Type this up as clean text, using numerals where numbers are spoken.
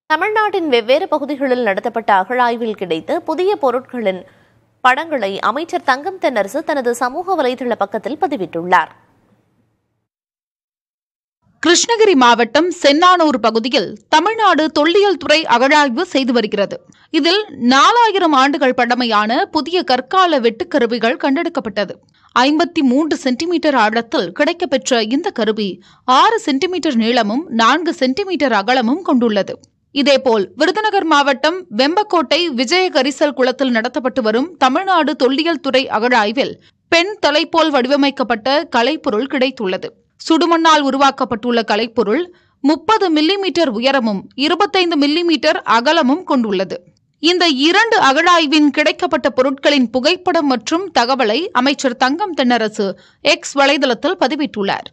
தமிழ்நாட்டின் வெவ்வேறு பகுதிகளில் நடத்தப்பட்ட அகழாய்வில் கிடைத்த புதிய பொருட்களின் படங்களை அமைச்சர் தங்கம் தென்னரசு தனது சமூக வலைதள பக்கத்தில் பதிவிட்டுள்ளார். கிருஷ்ணகிரி மாவட்டம் சென்னானூர் பகுதியில் தமிழ்நாடு தொல்லியல் துறை அகழாய்வு செய்து வருகிறது. இதில் 4000 ஆண்டுகள் பழமையான புதிய கற்கால வெட்டுக்கருவிகள் கண்டெடுக்கப்பட்டது. 53 சென்டிமீட்டர் ஆழத்தில் கிடைக்கப்பெற்ற இந்த கருவி 6 சென்டிமீட்டர் நீளமும் 4 சென்டிமீட்டர் அகலமும் கொண்டுள்ளது. இதேபோல் விருதுநகர் மாவட்டம் வெம்பக்கோட்டை விஜய கரிசல் குளத்தில் நடத்தப்பட்டு வரும் தமிழ்நாடு தொல்லியல் துறை அகழாய்வில் பெண் தலை போல் வடிவமைக்கப்பட்ட கலைப்பொருள் கிடைத்துள்ளது. சுடுமண்ணால் உருவாக்கப்பட்டுள்ள கலைப்பொருள் 30 மில்லிமீட்டர் உயரமும் 25 மில்லிமீட்டர் அகலமும் கொண்டுள்ளது. இந்த 2 அகழாய்வின் கிடைக்கப்பட்ட பொருட்களின் புகைப்படம் மற்றும் தகவலை அமைச்சர் தங்கம் தென்னரசு எக்ஸ் வலைதளத்தில் பதிவிட்டுள்ளார்.